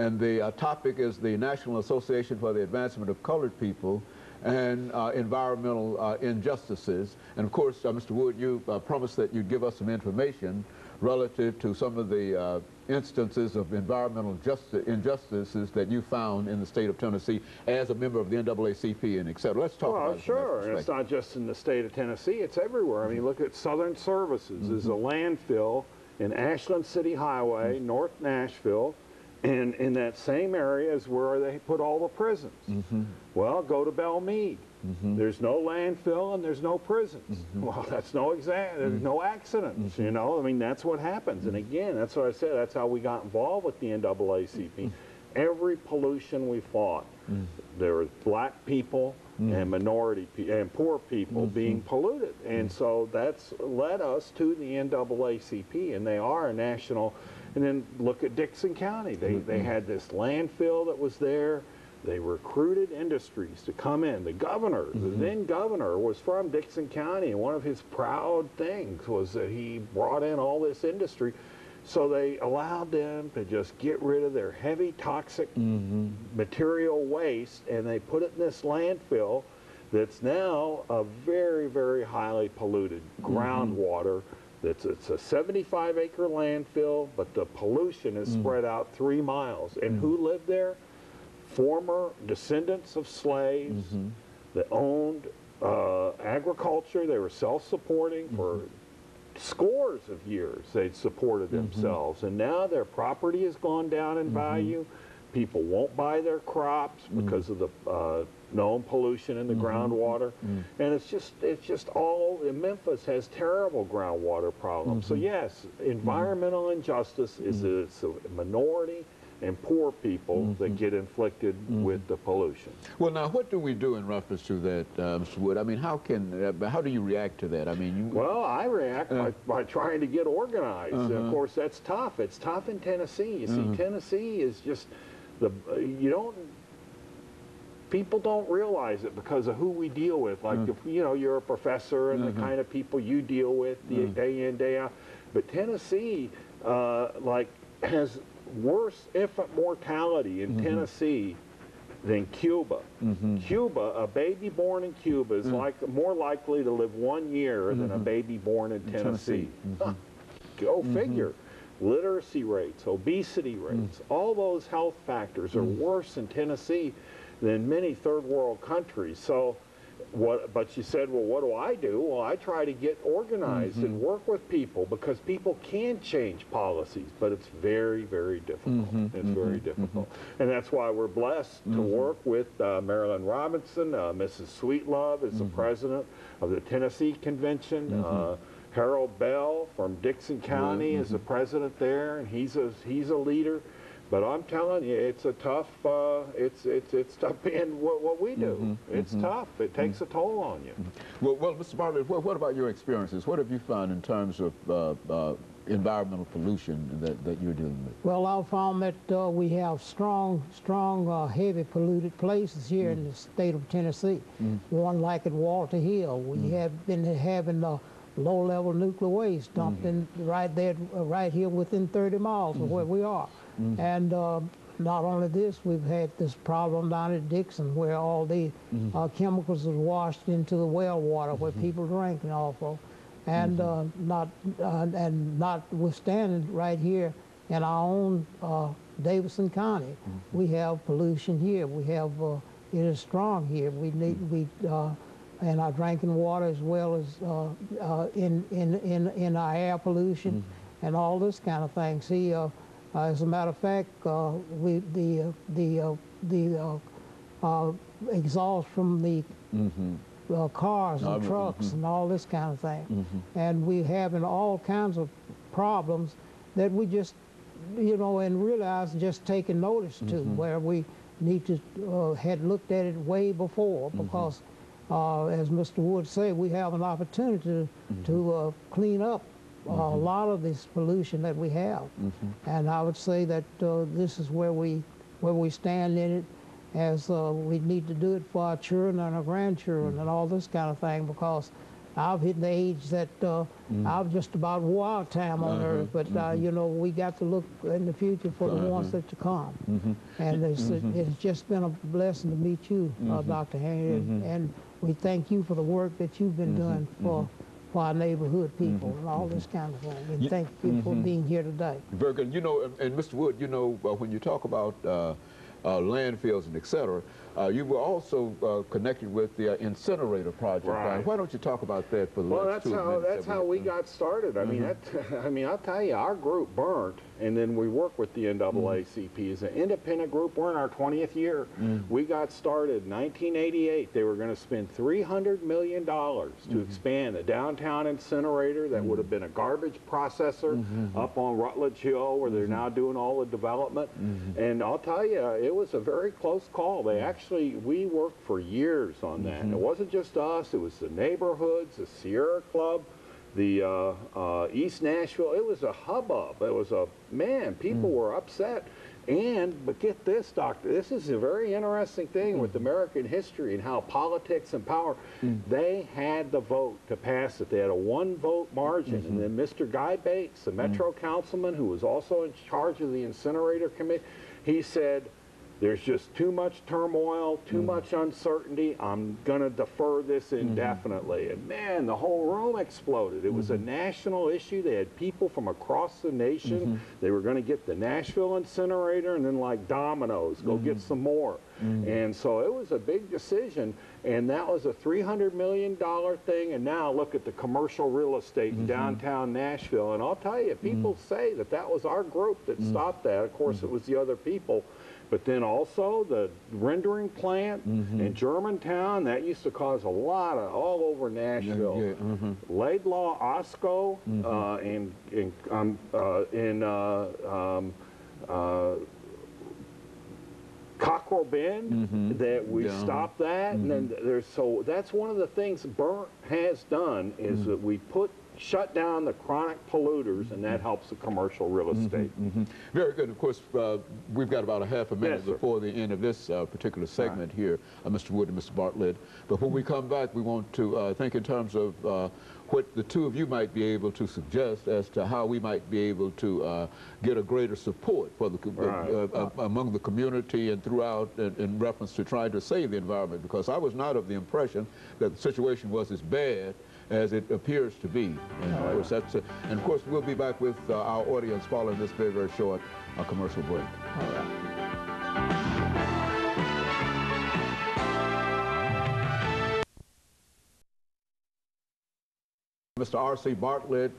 and the topic is the National Association for the Advancement of Colored People and Environmental Injustices. And of course, Mr. Wood, you promised that you'd give us some information relative to some of the instances of environmental injustices that you found in the state of Tennessee as a member of the NAACP and et cetera. Let's talk about it. Sure. And it's not just in the state of Tennessee, it's everywhere. I mean, look at Southern Services. There's a landfill in Ashland City Highway, North Nashville, and in that same area is where they put all the prisons. Well, go to Belmead. There's no landfill and there's no prisons. Well, that's there's no accidents, you know. I mean, that's what happens. And again, that's what I said, that's how we got involved with the NAACP. Every pollution we fought, there were black people and minority and poor people being polluted. And so that's led us to the NAACP, and they are a national. And then look at Dixon County. They had this landfill that was there. They recruited industries to come in. The governor, the then governor, was from Dixon County, and one of his proud things was that he brought in all this industry. So they allowed them to just get rid of their heavy toxic material waste, and they put it in this landfill that's now a very, very highly polluted groundwater. It's a 75-acre landfill, but the pollution is spread out 3 miles. And who lived there? Former descendants of slaves that owned agriculture. They were self-supporting for scores of years. They'd supported themselves, and now their property has gone down in value. People won't buy their crops because of the known pollution in the groundwater, and it's just all. Memphis has terrible groundwater problems. So yes, environmental injustice is it's a minority and poor people that get inflicted with the pollution. Well, now, what do we do in reference to that, Mr. Wood? I mean, how do you react to that? I mean, well, I react by trying to get organized. And of course, that's tough. It's tough in Tennessee. You see, Tennessee is just people don't realize it because of who we deal with. Like, if you know, you're a professor and the kind of people you deal with day in, day out. But Tennessee, has worse infant mortality in Tennessee than Cuba. Cuba, a baby born in Cuba is more likely to live 1 year than a baby born in Tennessee. Go figure. Literacy rates, obesity rates, all those health factors are worse in Tennessee than many third world countries. So but you said, well, what do I do? Well, I try to get organized and work with people, because people can change policies, but it's very, very difficult. It's very difficult. And that's why we're blessed to work with Marilyn Robinson. Mrs. Sweetlove is the president of the Tennessee Convention. Harold Bell from Dixon County is the president there, and he's a leader. But I'm telling you, it's a tough. It's tough being what we do. It's tough. It takes a toll on you. Well, Mr. Bartlett, what about your experiences? What have you found in terms of environmental pollution that you're dealing with? Well, I've found that we have strong, heavy polluted places here in the state of Tennessee. One like at Walter Hill. We have been having low-level nuclear waste dumped in right here within 30 miles of where we are. And not only this, we've had this problem down at Dixon where all the chemicals are washed into the well water where people drink and all of. And notwithstanding, right here in our own Davidson County, we have pollution here. We have it is strong here. And our drinking water, as well as in our air pollution and all this kind of thing. See, as a matter of fact, the exhaust from the cars and trucks and all this kind of thing, and we having all kinds of problems that we just, you know, and realize just taking notice to, where we need to had looked at it way before, because. As Mr. Wood said, we have an opportunity to clean up a lot of this pollution that we have, and I would say that this is where we stand in it, as we need to do it for our children and our grandchildren and all this kind of thing, because I've hit the age that I've just about wore out time on Earth, but you know, we got to look in the future for the ones that to come. And it's just been a blessing to meet you, Dr. Henry, and we thank you for the work that you've been doing for our neighborhood people and all this kind of thing. And thank you for being here today. Very good. You know, and Mr. Wood, you know, when you talk about landfills and et cetera, you were also connected with the incinerator project. Right. Why don't you talk about that for the next 2 minutes? Well, that's how we got started. I mean, I'll tell you, our group burnt, and then we work with the NAACP as an independent group. We're in our 20th year. We got started in 1988. They were going to spend $300 million to expand a downtown incinerator that would have been a garbage processor up on Rutledge Hill, where they're now doing all the development. And I'll tell you, it was a very close call. They actually, we worked for years on that. It wasn't just us, it was the neighborhoods, the Sierra Club, the East Nashville. It was a hubbub. It was a, man, people were upset. But get this, Doctor, this is a very interesting thing with American history and how politics and power, they had the vote to pass it. They had a 1-vote margin. And then Mr. Guy Bates, the Metro councilman, who was also in charge of the incinerator committee, he said, there's just too much turmoil, too much uncertainty. I'm going to defer this indefinitely. And man, the whole room exploded. It was a national issue. They had people from across the nation. They were going to get the Nashville incinerator and then like dominoes, go get some more. And so it was a big decision. And that was a $300 million thing. And now look at the commercial real estate in downtown Nashville. And I'll tell you, people say that that was our group that stopped that. Of course, it was the other people. But then also the rendering plant in Germantown, that used to cause a lot of, all over Nashville. Laidlaw, Osco, Cockrell Bend, that we stopped that. And then there's, so that's one of the things Burnt has done is that we shut down the chronic polluters, and that helps the commercial real estate. Very good. Of course, we've got about a half a minute before the end of this particular segment here, Mr. Wood and Mr. Bartlett. But when we come back, we want to think in terms of what the two of you might be able to suggest as to how we might be able to get a greater support for the among the community and throughout in reference to trying to save the environment, because I was not of the impression that the situation was as bad as it appears to be. And of course, that's it. And of course, we'll be back with our audience following this very, very short commercial break. All right. Mr. R.C. Bartlett.